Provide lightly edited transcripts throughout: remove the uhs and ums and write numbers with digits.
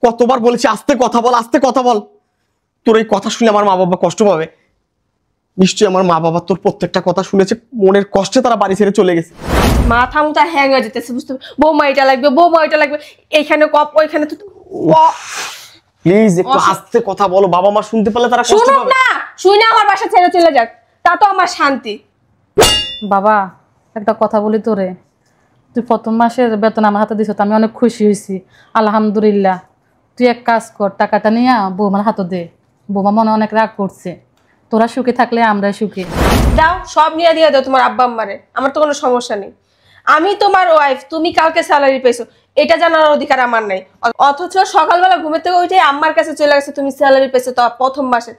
কতবার বলেছি আস্তে কথা বল, আস্তে কথা বল। তোর এই কথা শুনে আমার মা বাবা কষ্ট পাবে। নিশ্চয়ই আমার মা বাবা তোর প্রত্যেকটা কথা শুনেছে, মনের কষ্টে তারা বাড়ি ছেড়ে চলে গেছে। মাথা মুথা হ্যাং হয়ে যেতেছে, বুঝতে বৌমা এটা লাগবে, বৌমা এটা লাগবে, এইখানে কপ ওইখানে তো। প্লিজ একটু আস্তে কথা বলো, বাবা মা শুনতে পারলে তারা কষ্ট শুনুক পাবে। না, শুনে আমার বাসা ছেড়ে চলে যাক, তা তো আমার শান্তি। বাবা একটা কথা বলি তোরে, তুই প্রথম মাসের বেতন আমার হাতে দিছ, আমি অনেক খুশি হয়েছি, আলহামদুলিল্লাহ। তুই এক কাজ কর, টাকাটা নিয়ে বৌমার হাতে দে, বৌমা মনে অনেক রাগ করছে। তোরা সুখে থাকলে আমরা সুখী। দাও, সব নিয়ে দিয়ে দাও তোমার আব্বা আম্মারে, আমার তো কোনো সমস্যা নেই। আমি তোমার ওয়াইফ, তুমি কালকে স্যালারি পেয়েছো, এটা জানার অধিকার আমার নাই। অথচ সকালবেলা ঘুমের থেকে উঠে আম্মার কাছে চলে গেছে তুমি স্যালারি পেয়েছো, তো প্রথম মাসে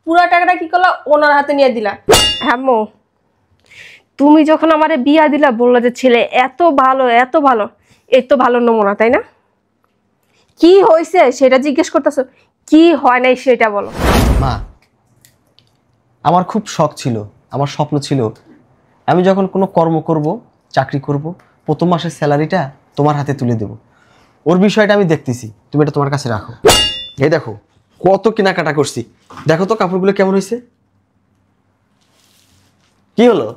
পুরো টাকাটা কি করলা, ওনার হাতে নিয়ে দিলা। হ্যামো, তুমি যখন আমারে বিয়া দিলা বললো যে ছেলে এত ভালো এত ভালো, এই তো ভালো নমুনা, তাই না? কি হয়েছে সেটা জিজ্ঞেস করতেছো, কি হয় নাই সেটা বলো। মা, আমার খুব শখ ছিল, আমার স্বপ্ন ছিল আমি যখন কোনো কর্ম করব, চাকরি করব, প্রথম মাসের স্যালারিটা তোমার হাতে তুলে দেব। ওর বিষয়টা আমি দেখতেছি, তুমি এটা তোমার কাছে রাখো। এই দেখো কত কেনাকাটা করছি, দেখো তো কাপড়গুলো কেমন হয়েছে। কি হলো?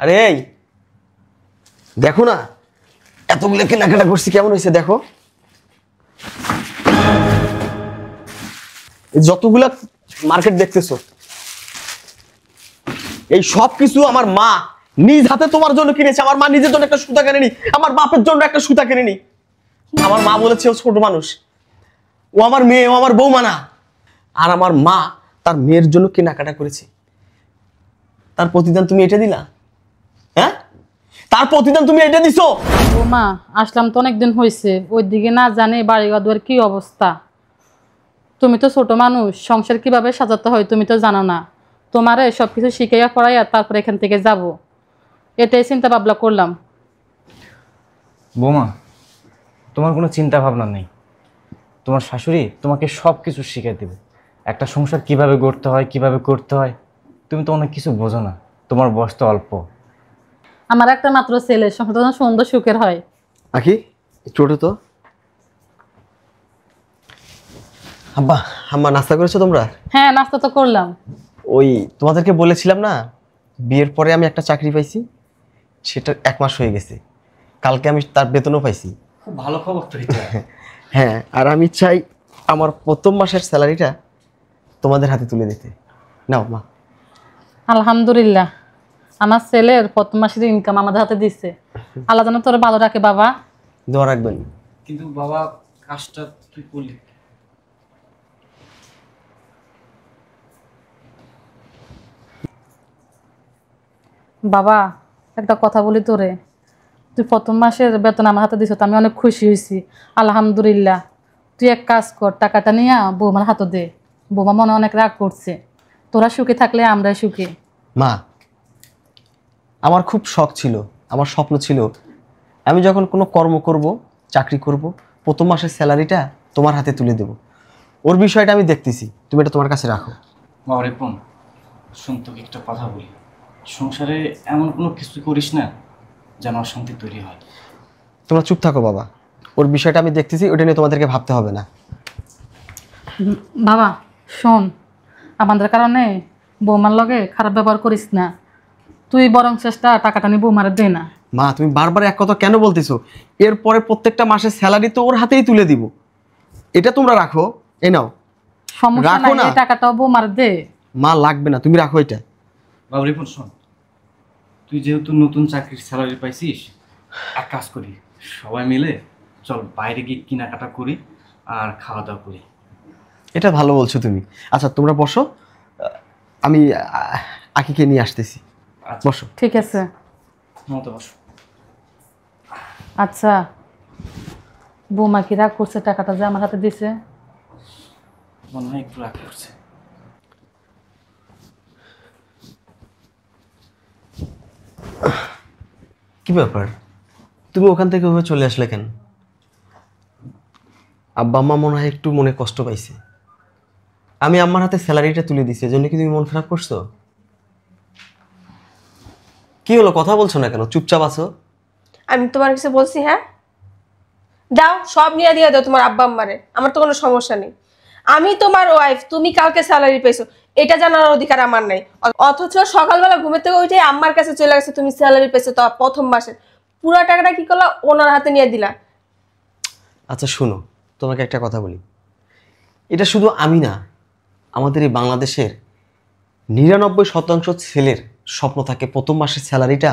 আরে এই দেখো না, এতগুলো কেনাকাটা করছি, কেমন হয়েছে দেখো। যতগুলা মার্কেট দেখতেছো, এই সব কিছু আমার মা নিজ হাতে তোমার জন্য কিনেছে। আমার মা নিজের জন্য একটা সুতা কেনেনি, আমার বাপের জন্য একটা সুতা কেনেনি। আমার মা বলেছে ও ছোট মানুষ, ও আমার মেয়ে, ও আমার বৌমা না। আর আমার মা তার মেয়ের জন্য কেনাকাটা করেছে, তার প্রতিদান তুমি এটা দিলা? হ্যাঁ, তার প্রতিদান তুমি এটা দিছো? বৌমা আসলাম তো অনেকদিন হয়েছে, ওই দিকে না জানে বাড়ি ঘর কি অবস্থা। তুমি তো ছোট মানুষ, সংসার কিভাবে সাজাতে হয় তুমি তো জানো না। তোমারে সবকিছু শিখাইয়া পড়াইয়া তারপর এখান থেকে যাব, এটাই চিন্তা ভাবনা করলাম। বৌমা, তোমার কোনো চিন্তা ভাবনা নেই, তোমার শাশুড়ি তোমাকে সব কিছু শিখিয়ে দেবে। একটা সংসার কিভাবে গড়তে হয়, কিভাবে করতে হয়, তুমি তো অনেক কিছু বোঝো না, তোমার বয়স তো অল্প। আমার একটা মাত্র ছেলে, সংসারটা সুন্দর সুখের হয়। আখি ছোট তো। আব্বা আম্মা নাস্তা করেছো তোমরা? হ্যাঁ, নাস্তা তো করলাম। ওই তোমাদেরকে বলেছিলাম না, বিয়ের পরে আমি একটা চাকরি পাইছি, সেটা 1 মাস হয়ে গেছে। কালকে আমি তার বেতনও পাইছি। খুব ভালো খবর তো এটা। হ্যাঁ, আর আমি চাই আমার প্রথম মাসের স্যালারিটা তোমাদের হাতে তুলে দিতে। নাও মা। আলহামদুলিল্লাহ, আমার ছেলের প্রথম মাসের ইনকাম আমাদের হাতে দিচ্ছে। আল্লাহ যেন তোর ভালো রাখে বাবা। দোয়া রাখবেন। কিন্তু বাবা, কাজটা তুই করলি। বাবা একটা কথা বলি তোরে, তুই প্রথম মাসের বেতন আমার হাতে দিছ, আমি অনেক খুশি হয়েছি, আলহামদুলিল্লাহ। তুই এক কাজ কর, টাকাটা নিয়ে বৌমার হাতে দে, বৌমা মনে অনেক রাগ করছে। তোরা সুখে থাকলে আমরা সুখী। মা, আমার খুব শখ ছিল, আমার স্বপ্ন ছিল আমি যখন কোনো কর্ম করব, চাকরি করব, প্রথম মাসের স্যালারিটা তোমার হাতে তুলে দেব। ওর বিষয়টা আমি দেখতেছি, তুমি এটা তোমার কাছে রাখো। বাবা রেপন, শুন, তোকে একটা কথা বলি, সংসারে এমন কোনো কিছু করিস না যেন অশান্তি তৈরি হয়। তোমরা চুপ থাকো বাবা, ওর বিষয়টা আমি দেখতেছি, ওটা নিয়ে তোমাদেরকে ভাবতে হবে না। বাবা শোন, আমাদের কারণে বৌমার লগে খারাপ ব্যবহার করিস না। তুই বরং চেষ্টা টাকাটা নিয়ে বৌমারে দে না। মা, তুমি বারবার এক কথা কেন বলতেছো? এরপরে প্রত্যেকটা মাসের স্যালারি তো ওর হাতেই তুলে দিব, এটা তোমরা রাখো। এই নাও। সমস্যা রাখো নাই, না। এই টাকাটাও বৌমার দে। মা লাগবে না, তুমি রাখো এটা। বাবা রেপন শোন, তুই যেহেতু নতুন চাকরির স্যালারি পাইছিস, এক কাজ করি, সবাই মিলে চল বাইরে গিয়ে কেনাকাটা করি আর খাওয়া দাওয়া করি। এটা ভালো বলছো তুমি। আচ্ছা তোমরা বসো, আমি আকিকে নিয়ে আসতেছি। বসো। ঠিক আছে। মতো বসো। আচ্ছা, বৌমা কি রাগ করছে টাকাটা যে আমার হাতে দিছে? মনে হয় একটু রাগ করছে। কি ব্যাপার, তুমি ওখান থেকে ওভাবে চলে আসলে কেন? আব্বা আম্মা মনে হয় একটু মনে কষ্ট পাইছে। আমি আম্মার হাতে স্যালারিটা তুলে দিছি, এজন্য কি তুমি মন খারাপ করছো? কি হলো, কথা বলছো না কেন, চুপচাপ আছো? আমি তোমার কিছু বলছি? হ্যাঁ, দাও, সব নিয়ে দিয়ে দাও তোমার আব্বা আম্মারে, আমার তো কোনো সমস্যা নেই। আমি তোমার ওয়াইফ, তুমি কালকে স্যালারি পেয়েছো, এটা জানার অধিকার আমার নাই। অথচ সকালবেলা ঘুমের থেকে উঠে আম্মার কাছে চলে গেছে তুমি স্যালারি পেয়েছো, তো প্রথম মাসে পুরো টাকাটা কি করলা, ওনার হাতে নিয়ে দিলা। আচ্ছা শোনো, তোমাকে একটা কথা বলি, এটা শুধু আমি না, আমাদের এই বাংলাদেশের 99% ছেলের স্বপ্ন থাকে প্রথম মাসের স্যালারিটা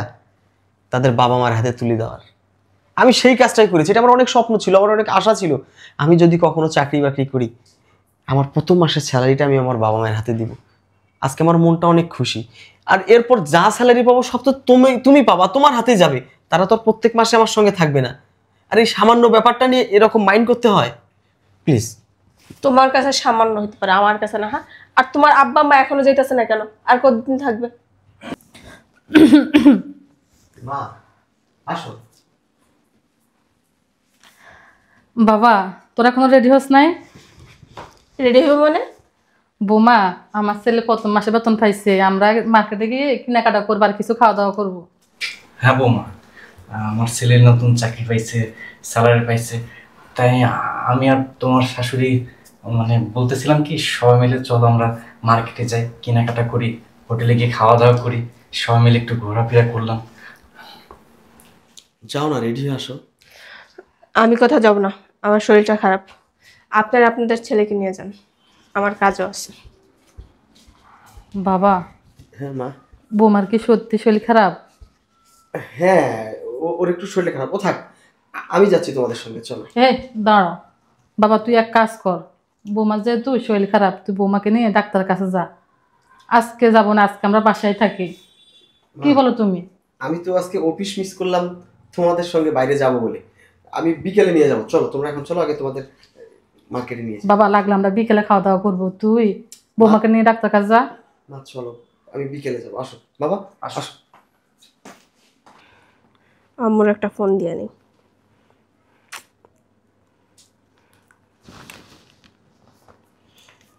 তাদের বাবা মার হাতে তুলে দেওয়ার। আমি সেই কাজটাই করেছি, এটা আমার অনেক স্বপ্ন ছিল, আমার অনেক আশা ছিল, আমি যদি কখনো চাকরি বাকরি করি আমার প্রথম মাসের স্যালারিটা আমি আমার বাবা মায়ের হাতে দিব। আজকে আমার মনটা অনেক খুশি। আর এরপর যা স্যালারি পাবো সব তো তুমি পাবা, তোমার হাতে যাবে। তারা তো আর প্রত্যেক মাসে আমার সঙ্গে থাকবে না। আর এই সামান্য ব্যাপারটা নিয়ে এরকম মাইন্ড করতে হয়? প্লিজ। তোমার কাছে সামান্য হতে পারে, আমার কাছে না। হ্যাঁ, আর তোমার আব্বা আম্মা এখনো যাইতেছে না কেন? আর কতদিন থাকবে? মা আসো। বাবা তোরা এখনো রেডি হস নাই? রেডি হবে মানে? বৌমা, আমার ছেলে প্রথম মাসে বেতন পাইছে, আমরা মার্কেটে গিয়ে কেনাকাটা করবো আর কিছু খাওয়া দাওয়া করবো। হ্যাঁ বৌমা, আমার ছেলের নতুন চাকরি পাইছে, স্যালারি পাইছে, তাই আমি আর তোমার শাশুড়ি মানে বলতেছিলাম কি সবাই মিলে চলো আমরা মার্কেটে যাই, কেনাকাটা করি, হোটেলে গিয়ে খাওয়া দাওয়া করি, সবাই মিলে একটু ঘোরাফেরা করলাম। যাও না, রেডি হয়ে আসো। আমি কোথাও যাব না, আমার শরীরটা খারাপ। আপনারা আপনাদের ছেলেকে নিয়ে যান, আমার কাজও আছে। বাবা, হ্যাঁ মা। বৌমার কি সত্যি শরীর খারাপ? হ্যাঁ, ওর একটু শরীরটা খারাপ, ও থাক, আমি যাচ্ছি তোমাদের সঙ্গে, চলো। এই দাঁড়া বাবা, তুই এক কাজ কর, বৌমার যেহেতু শরীর খারাপ তুই বৌমাকে নিয়ে ডাক্তারের কাছে যা। আজকে যাবো না, আজকে আমরা বাসায় থাকি, কি বলো তুমি? আমি তো আজকে অফিস মিস করলাম তোমাদের সঙ্গে বাইরে যাব বলে, আমি বিকেলে নিয়ে যাবো। চলো তোমরা এখন চলো, আগে তোমাদের মার্কেটে নিয়ে যাও। বাবা লাগলে আমরা বিকেলে খাওয়া দাওয়া করবো, তুই বৌমাকে নিয়ে ডাক্তার কাছে যা। না চলো, আমি বিকেলে যাবো। আসো বাবা, আসো। আম্মুর একটা ফোন দিয়ে নেই।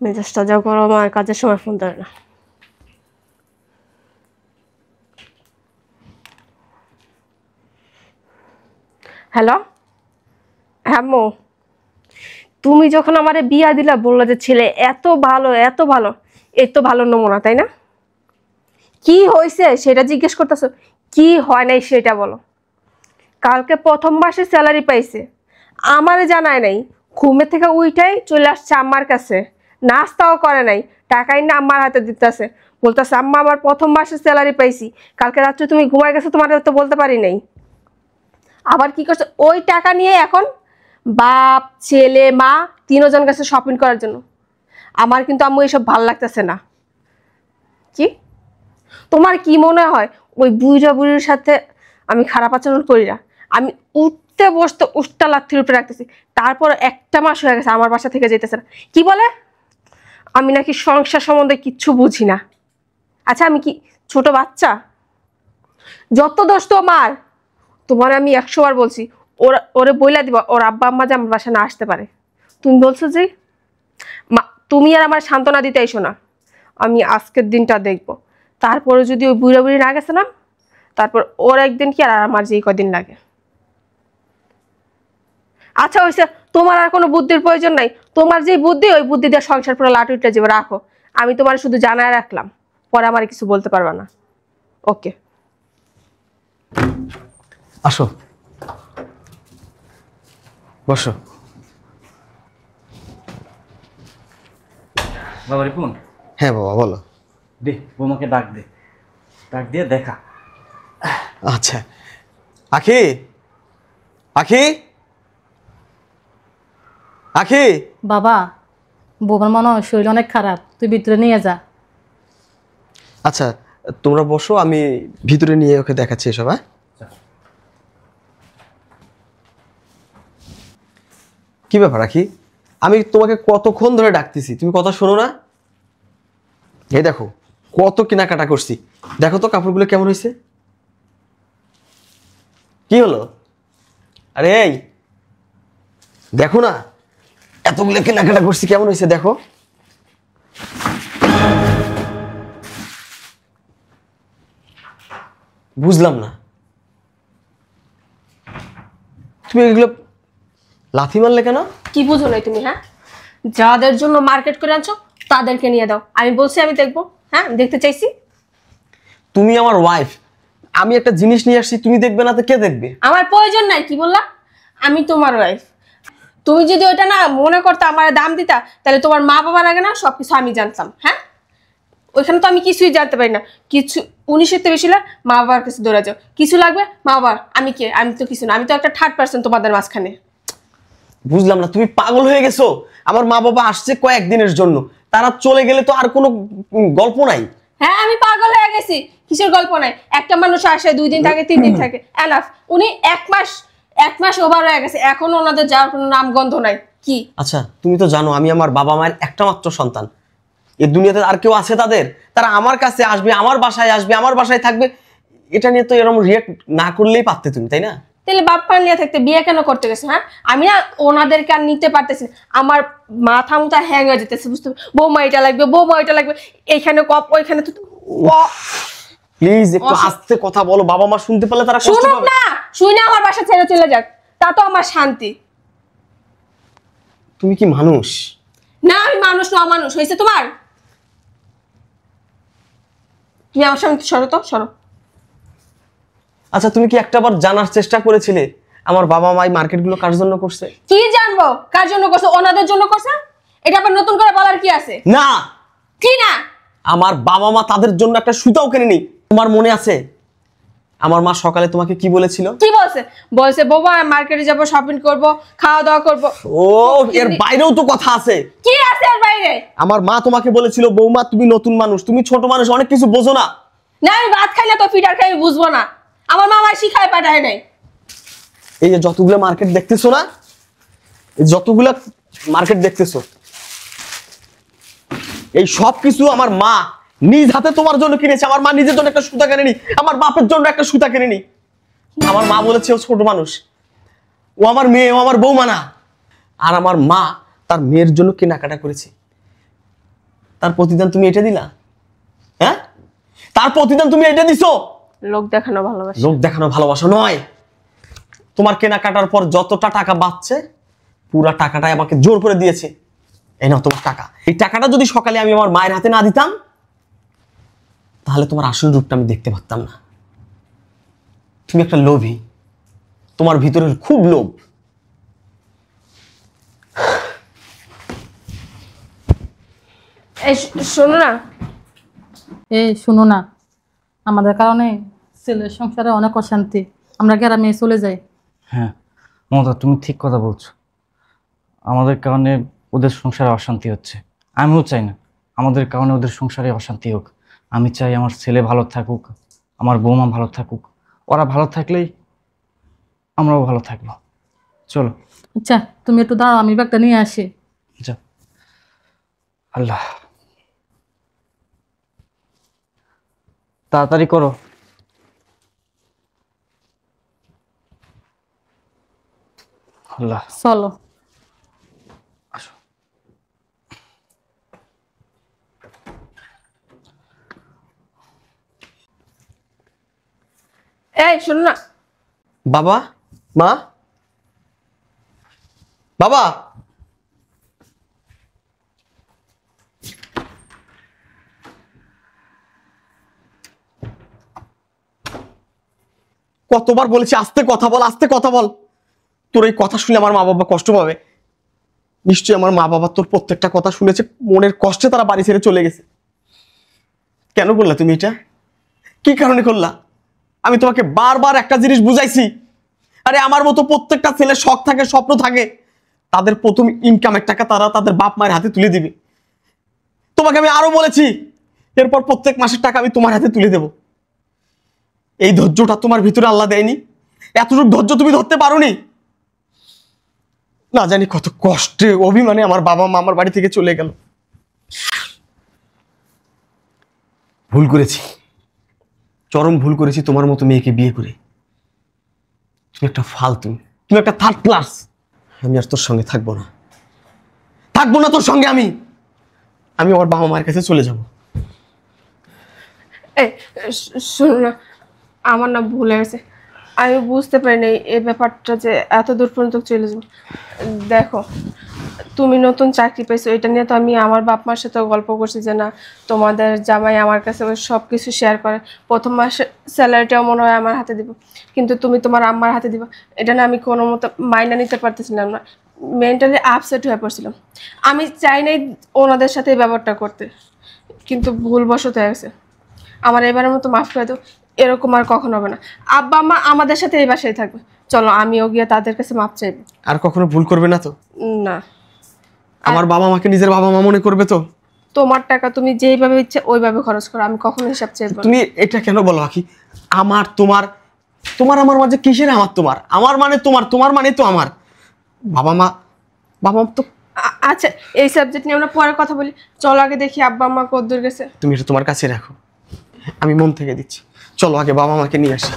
মেজাজটা যা গরম, আর কাজের সময় ফোন ধরে না। হ্যালো, হ্যাঁ আম্মু, তুমি যখন আমারে বিয়া দিলা বললা যে ছেলে এত ভালো এত ভালো, এই তো ভালো নমুনা, তাই না? কি হয়েছে সেটা জিজ্ঞেস করতেছো, কি হয় নাই সেটা বলো। কালকে প্রথম মাসে স্যালারি পাইছে, আমারে জানায় নাই, ঘুমে থেকে উইটাই চলে আসছে আম্মার কাছে, নাস্তাও করে নাই, টাকাই না আম্মার হাতে দিতেছে, বলতেছে আম্মা আমার প্রথম মাসে স্যালারি পাইছি, কালকে রাত্রে তুমি ঘুমাই গেছো, তোমার তো বলতে পারি নাই। আবার কি করছে, ওই টাকা নিয়ে এখন বাপ ছেলে মা তিনজন গেছে শপিং করার জন্য। আমার কিন্তু আম্মু এইসব ভাল লাগতেছে না। কি তোমার কি মনে হয় ওই বুড়া বুড়ির সাথে আমি খারাপ আচরণ করি না? আমি উঠতে বসতে উষ্টা লাথির উপরে রাখতেছি, তারপর একটা মাস হয়ে গেছে আমার বাসা থেকে যেতেছে না। কি বলে আমি নাকি সংসার সম্বন্ধে কিচ্ছু বুঝি না? আচ্ছা আমি কি ছোট বাচ্চা? যত দোষ তোমার, তোমার আমি 100 বার বলছি ওরে বইলা দিবা ওর আব্বা আম্মা যে আমার বাসায় না আসতে পারে। তুমি বলছো যে তুমি আর আমার সান্ত্বনা দিতে এসো না, আমি আজকের দিনটা দেখবো। তারপরে যদি ওই বুড়া বুড়ি না গেছে না, তারপর ওর একদিন কি আর আমার যেই কদিন লাগে। আচ্ছা হয়েছে, তোমার আর কোনো বুদ্ধির প্রয়োজন নাই, তোমার যে বুদ্ধি ওই বুদ্ধি দিয়ে সংসার পুরো লাট উঠে যাবে, রাখো। আমি তোমার শুধু জানায় রাখলাম, পরে আমার কিছু বলতে পারবা না। ওকে, আসো বসো। বাবা রিপুন, হ্যাঁ বাবা বলো। দে বৌমাকে ডাক দে, ডাক দিয়ে দেখা। আচ্ছা, আখি আখি আখি। বাবা, বৌমার মনে হয় শরীর অনেক খারাপ, তুই ভিতরে নিয়ে যা। আচ্ছা তোমরা বসো, আমি ভিতরে নিয়ে ওকে দেখাচ্ছি এসব। হ্যাঁ কি ব্যাপার আখি, আমি তোমাকে কতক্ষণ ধরে ডাকতেছি, তুমি কথা শোনো না? এই দেখো কত কেনাকাটা করছি, দেখো তো কাপড়গুলো কেমন হয়েছে। কি হলো? আরে এই দেখো না, এতগুলো কেনাকাটা করছি, কেমন হয়েছে দেখো। বুঝলাম না তুমি এগুলো লাথি মারলে কেন? কি বুঝো নাই তুমি? হ্যাঁ, যাদের জন্য মার্কেট করে আনছো তাদেরকে নিয়ে দাও। আমি বলছি আমি দেখবো। হ্যাঁ, দেখতে চাইছি। তুমি আমার ওয়াইফ, আমি একটা জিনিস নিয়ে আসছি, তুমি দেখবে না তো কে দেখবে? আমার প্রয়োজন নাই। কি বললা? আমি তোমার ওয়াইফ। তুমি যদি ওইটা না মনে করতে আমার দাম দিতা, তাহলে তোমার মা বাবার আগে না সবকিছু আমি জানতাম। হ্যাঁ, ওইখানে তো আমি কিছুই জানতে পারি না। কিছু 19-এর বেশি হলে মা বাবার কাছে দৌড়া যাও। কিছু লাগবে মা বাবার। আমি কে? আমি তো কিছু না, আমি তো একটা থার্ড পার্সন তোমাদের মাঝখানে। বুঝলাম না, তুমি পাগল হয়ে গেছো? আমার মা বাবা আসছে কয়েকদিনের জন্য, তারা চলে গেলে তো আর কোনো গল্প নাই। হ্যাঁ, আমি পাগল হয়ে গেছি। কিসের গল্প নাই? একটা মানুষ আসে 2 দিন থাকে, 3 দিন থাকে, এনাফ। উনি 1 মাস ওভার হয়ে গেছে, এখন ওনাদের যাওয়ার কোনো নাম গন্ধ নাই। কি? আচ্ছা, তুমি তো জানো আমি আমার বাবা মায়ের একটা মাত্র সন্তান। এই দুনিয়াতে আর কেউ আছে তাদের? তারা আমার কাছে আসবে, আমার বাসায় আসবে, আমার বাসায় থাকবে। এটা নিয়ে তো এরকম রিয়েক্ট না করলেই পারতে তুমি, তাই না? তাহলে বাপ্পা নিয়ে থাকতে বিয়ে কেন করতে গেছে? হ্যাঁ, আমি না ওনাদেরকে আর নিতে পারতেছি না। আমার মাথা মুথা হ্যাং হয়ে যেতেছে, বুঝতে? বৌমা এটা লাগবে, বৌমা এটা লাগবে, এইখানে কপ, ওইখানে তো প্লিজ একটু আস্তে কথা বলো, বাবা মা শুনতে পেলে তারা কষ্ট শুনুক পাবে। না, শুই না আমার বাসা ছেড়ে চলে যাক, তা তো আমার শান্তি। তুমি কি মানুষ? না, আমি মানুষ না, অমানুষ হয়েছে তোমার। তুমি আমার সামনে সরো তো, সরো। আচ্ছা, তুমি কি একটাবার জানার চেষ্টা করেছিলে আমার বাবা মা এই মার্কেটগুলো কার জন্য করছে? কি জানবো কার জন্য করছে? ওনাদের জন্য করছে। এটা আবার নতুন করে বলার কি আছে? না, কি না? আমার বাবা মা তাদের জন্য একটা সুতাও কেনেনি। তোমার মনে আছে আমার মা সকালে তোমাকে কি বলেছিল? কি বলছে? বলছে বৌমা মার্কেটে যাব, শপিং করব, খাওয়া দাওয়া করব। ও, এর বাইরেও তো কথা আছে। কি আছে এর বাইরে? আমার মা তোমাকে বলেছিল, বৌমা তুমি নতুন মানুষ, তুমি ছোট মানুষ, অনেক কিছু বোঝো না। না, আমি ভাত খাই না তো ফিটার খাই, আমি বুঝবো না। আমার মা আমায় শিখায় পাঠায় নাই। এই যে যতগুলো মার্কেট দেখতেছো না, এই যতগুলো মার্কেট দেখতেছো, এই সব কিছু আমার মা নিজ হাতে তোমার জন্য কিনেছে। আমার মা নিজের জন্য একটা সুতা কেনেনি, আমার বাপের জন্য একটা সুতা কেনেনি। আমার মা বলেছে ও ছোট মানুষ, ও আমার মেয়ে, ও আমার বৌমা না। আর আমার মা তার মেয়ের জন্য কেনাকাটা করেছে, তার প্রতিদান তুমি এটা দিলা? হ্যাঁ, তার প্রতিদান তুমি এটা দিছো? লোক দেখানো ভালোবাসা। লোক দেখানো ভালোবাসা নয়। তোমার কেনাকাটার পর যতটা টাকা বাঁচছে, পুরা টাকাটাই আমাকে জোর করে দিয়েছে। এই নাও তোমার টাকা। এই টাকাটা যদি সকালে আমি আমার মায়ের হাতে না দিতাম, তাহলে তোমার আসল রূপটা আমি দেখতে পারতাম না। তুমি একটা লোভী, তোমার ভিতরে খুব লোভ। এই শোনো না, এই শুনো না, আমাদের কারণে ছেলের সংসারে অনেক অশান্তি, আমরা গ্রামে চলে যাই। হ্যাঁ মমতা, তুমি ঠিক কথা বলছো। আমাদের কারণে ওদের সংসারে অশান্তি হচ্ছে। আমিও চাই না আমাদের কারণে ওদের সংসারে অশান্তি হোক। আমি চাই আমার ছেলে ভালো থাকুক, আমার বৌমা ভালো থাকুক। ওরা ভালো থাকলেই আমরাও ভালো থাকবো। চলো। আচ্ছা, তুমি একটু দাঁড়াও, আমি ব্যাগটা নিয়ে আসি। যাও। আল্লাহ, তাড়াতাড়ি করো। আল্লাহ, চলো। আসো। এই শোনো না। বাবা, মা, বাবা, কতবার বলেছি আস্তে কথা বল, আস্তে কথা বল। তোর এই কথা শুনে আমার মা বাবা কষ্ট পাবে। নিশ্চয়ই আমার মা বাবা তোর প্রত্যেকটা কথা শুনেছে, মনের কষ্টে তারা বাড়ি ছেড়ে চলে গেছে। কেন করলা তুমি এটা? কি কারণে করলা? আমি তোমাকে বারবার একটা জিনিস বুঝাইছি, আরে আমার মতো প্রত্যেকটা ছেলে শখ থাকে, স্বপ্ন থাকে, তাদের প্রথম ইনকামের টাকা তারা তাদের বাপ মায়ের হাতে তুলে দিবে। তোমাকে আমি আরো বলেছি, এরপর প্রত্যেক মাসের টাকা আমি তোমার হাতে তুলে দেব। এই ধৈর্যটা তোমার ভিতরে আল্লাহ দেয়নি? এতটুকু ধৈর্য তুমি ধরতে পারোনি? না জানি কত কষ্টে অভিমানে আমার বাবা মা আমার বাড়ি থেকে চলে গেল। ভুল করেছি, চরম ভুল করেছি তোমার মতো মেয়েকে বিয়ে করে। তুমি একটা ফালতু, তুমি একটা থার্ড ক্লাস। আমি আর তোর সঙ্গে থাকবো না, থাকবো না তোর সঙ্গে। আমি আমার বাবা মায়ের কাছে চলে যাব। এই শোনো না, আমার না ভুল হয়ে গেছে। আমি বুঝতে পারিনি এই ব্যাপারটা যে এত দূর পর্যন্ত চলে যাবে। দেখো, তুমি নতুন চাকরি পেয়েছো, এটা নিয়ে তো আমি আমার বাপ মার সাথে গল্প করছি যে না তোমাদের জামাই আমার কাছে সব কিছু শেয়ার করে, প্রথম মাসে স্যালারিটাও মনে হয় আমার হাতে দিব, কিন্তু তুমি তোমার আম্মার হাতে দিবা, এটা না আমি কোনো মতো মাইনা নিতে পারতেছিলাম না, মেন্টালি আপসেট হয়ে পড়ছিলাম। আমি চাই নাই ওনাদের সাথে এই ব্যাপারটা করতে, কিন্তু ভুলবশত হয়ে গেছে। আমার এবারের মতো মাফ করে দাও, এরকম আর কখনো হবে না। আব্বা আম্মা আমাদের সাথে এই বাসায় থাকবে, চলো আমিও গিয়ে তাদের কাছে মাপ চাইবো। আর কখনো ভুল করবে না তো? না, আমার বাবা মাকে নিজের বাবা মা মনে করবে তো? তোমার টাকা তুমি যেইভাবে ইচ্ছে ওইভাবে খরচ করো, আমি কখনো হিসাব চাইবো না। তুমি এটা কেন বলো আখি? আমার তোমার, তোমার আমার মাঝে কিসের আমার তোমার? আমার মানে তোমার, তোমার মানে তো আমার। বাবা মা, বাবা মা তো। আচ্ছা, এই সাবজেক্ট নিয়ে আমরা পরে কথা বলি, চলো আগে দেখি আব্বা আম্মা কদ্দূর গেছে। তুমি এটা তোমার কাছে রাখো, আমি মন থেকে দিচ্ছি। চলো আগে বাবা মাকে নিয়ে আসি।